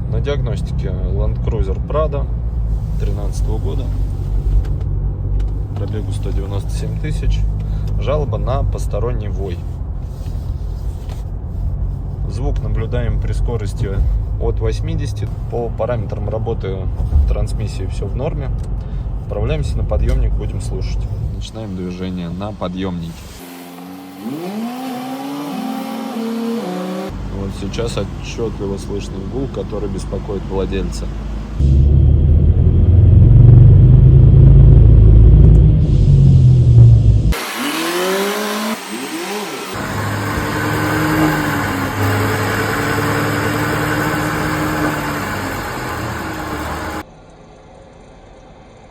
На диагностике Land Cruiser Prado 2013 года. Пробегу 197 тысяч. Жалоба на посторонний вой. Звук наблюдаем при скорости от 80. По параметрам работы трансмиссии все в норме. Отправляемся на подъемник, будем слушать. Начинаем движение на подъемнике. Вот сейчас отчетливо слышный гул, который беспокоит владельца.